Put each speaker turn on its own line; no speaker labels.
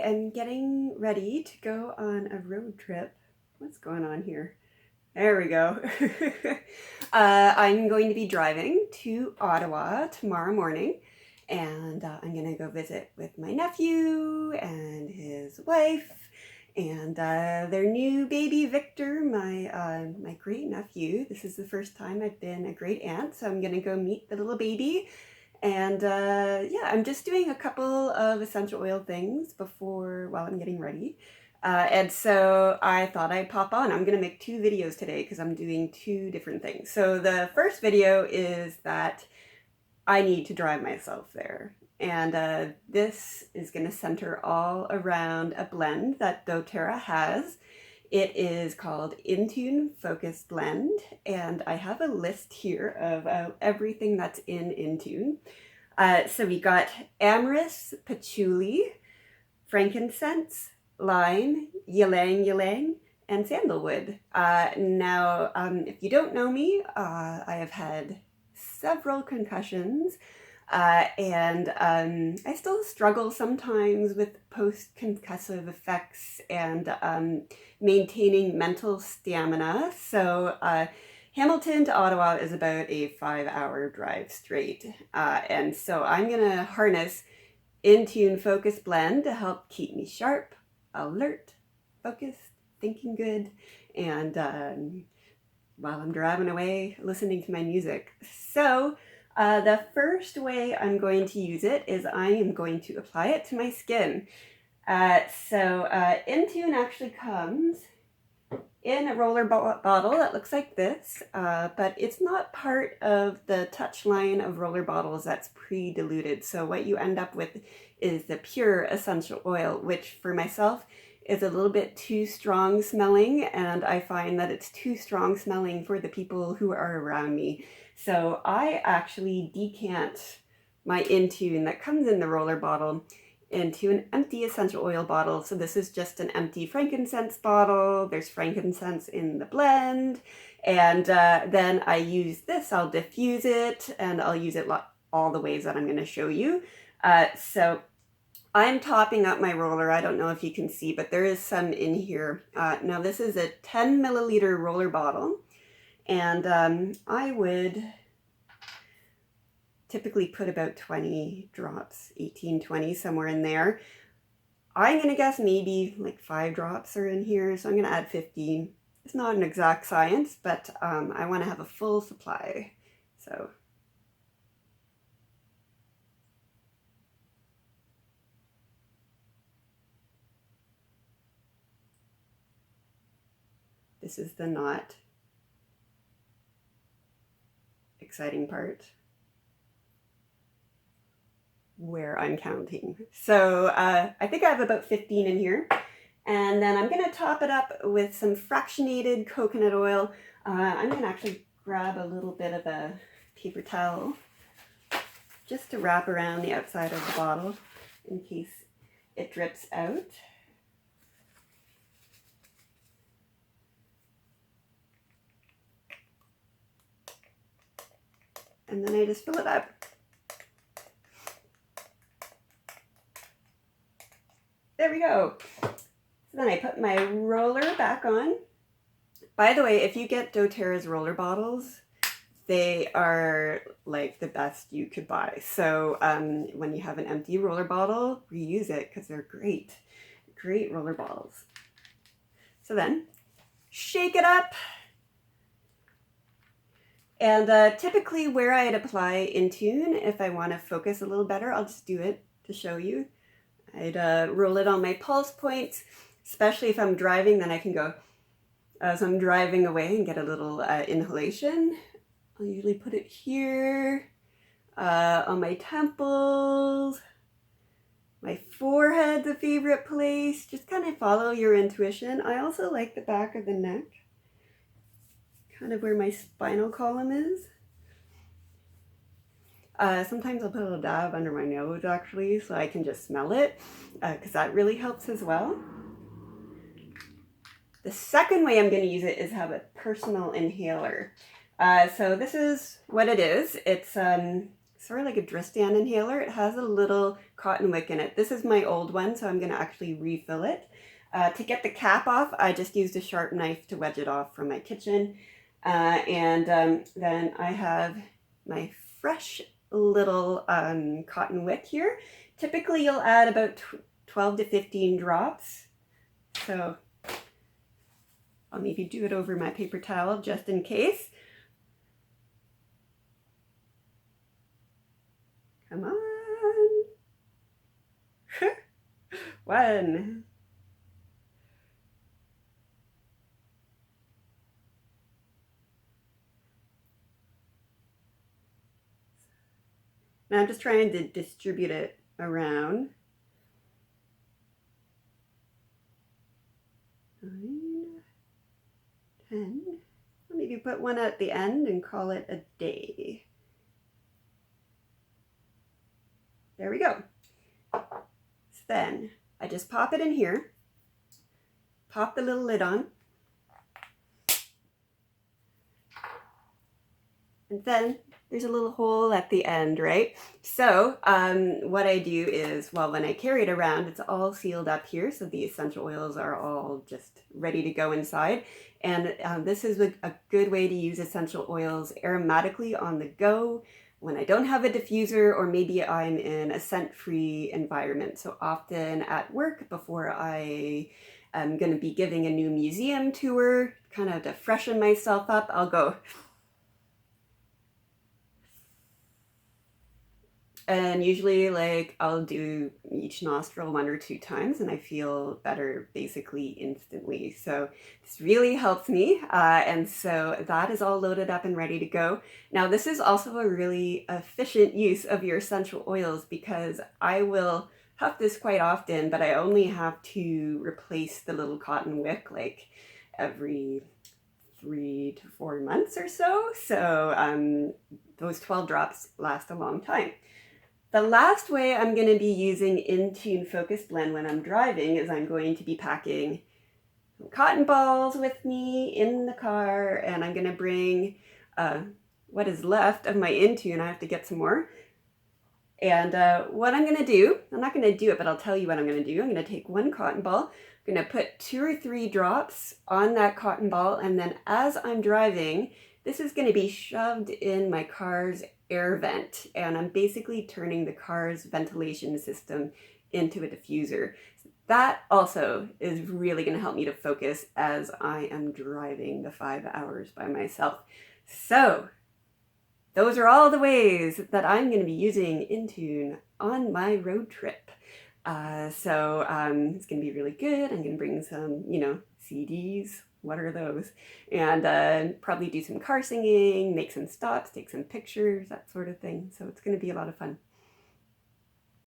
am getting ready to go on a road trip. What's going on here? There we go. I'm going to be driving to Ottawa tomorrow morning, and I'm going to go visit with my nephew and his wife and their new baby Victor, my great nephew. This is the first time I've been a great aunt, so I'm going to go meet the little baby. And yeah, I'm just doing a couple of essential oil things while I'm getting ready. And so I thought I'd pop on. I'm going to make 2 videos today because I'm doing 2 different things. So the first video is that I need to drive myself there. And this is going to center all around a blend that doTERRA has. It is called InTune Focus Blend, and I have a list here of everything that's in InTune. So we got amyris, patchouli, frankincense, lime, ylang ylang, and sandalwood. Now, if you don't know me, I have had several concussions. And I still struggle sometimes with post-concussive effects and maintaining mental stamina. So Hamilton to Ottawa is about a 5-hour drive straight. And so I'm going to harness InTune Focus Blend to help keep me sharp, alert, focused, thinking good, and while I'm driving away, listening to my music. So the first way I'm going to use it is I am going to apply it to my skin. So InTune actually comes in a roller bottle that looks like this, but it's not part of the touch line of roller bottles that's pre-diluted. So what you end up with is the pure essential oil, which for myself is a little bit too strong smelling, and I find that it's too strong smelling for the people who are around me. So I actually decant my InTune that comes in the roller bottle into an empty essential oil bottle. So this is just an empty frankincense bottle. There's frankincense in the blend. And then I use this, I'll diffuse it, and I'll use it all the ways that I'm going to show you. So I'm topping up my roller. I don't know if you can see, but there is some in here. Now this is a 10 milliliter roller bottle. And I would typically put about 20 drops, 18, 20, somewhere in there. I'm going to guess maybe like 5 drops are in here, so I'm going to add 15. It's not an exact science, but I want to have a full supply. So this is the not exciting part, where I'm counting. So I think I have about 15 in here. And then I'm going to top it up with some fractionated coconut oil. I'm going to actually grab a little bit of a paper towel just to wrap around the outside of the bottle in case it drips out. And then I just fill it up. There we go. So then I put my roller back on. By the way, if you get doTERRA's roller bottles, they are like the best you could buy. So when you have an empty roller bottle, reuse it because they're great. Great roller bottles. So then, shake it up. And typically where I'd apply InTune, if I want to focus a little better, I'll just do it to show you. I'd roll it on my pulse points, especially if I'm driving, then I can go as I'm driving away and get a little inhalation. I'll usually put it here, on my temples, my forehead's a favorite place. Just kind of follow your intuition. I also like the back of the neck, kind of where my spinal column is. Sometimes I'll put a little dab under my nose actually, so I can just smell it, because that really helps as well. The second way I'm going to use it is have a personal inhaler. So this is what it is. It's sort of like a Dristan inhaler. It has a little cotton wick in it. This is my old one, so I'm going to actually refill it. To get the cap off, I just used a sharp knife to wedge it off from my kitchen. Then I have my fresh little cotton wick here. Typically you'll add about 12 to 15 drops. So I'll maybe do it over my paper towel just in case. Come on. 1. Now I'm just trying to distribute it around. 9, 10. I'll maybe put one at the end and call it a day. There we go. So then I just pop it in here, pop the little lid on, and then there's a little hole at the end, right? So what I do is, well, when I carry it around, it's all sealed up here, so the essential oils are all just ready to go inside. And this is a good way to use essential oils aromatically on the go when I don't have a diffuser, or maybe I'm in a scent-free environment. So often at work, before I am going to be giving a new museum tour, kind of to freshen myself up, I'll go. And usually, like, I'll do each nostril 1 or 2 times, and I feel better basically instantly. So this really helps me. And so that is all loaded up and ready to go. Now, this is also a really efficient use of your essential oils, because I will huff this quite often, but I only have to replace the little cotton wick like every 3 to 4 months or so. So those 12 drops last a long time. The last way I'm going to be using InTune Focus Blend when I'm driving is I'm going to be packing some cotton balls with me in the car, and I'm going to bring what is left of my InTune. I have to get some more. And what I'm going to do, I'm not going to do it, but I'll tell you what I'm going to do. I'm going to take 1 cotton ball, I'm going to put 2 or 3 drops on that cotton ball, and then as I'm driving, this is going to be shoved in my car's air vent, and I'm basically turning the car's ventilation system into a diffuser. That also is really going to help me to focus as I am driving the 5 hours by myself. So those are all the ways that I'm going to be using InTune on my road trip. It's going to be really good. I'm going to bring some, CDs. What are those? And probably do some car singing, make some stops, take some pictures, that sort of thing. So it's going to be a lot of fun.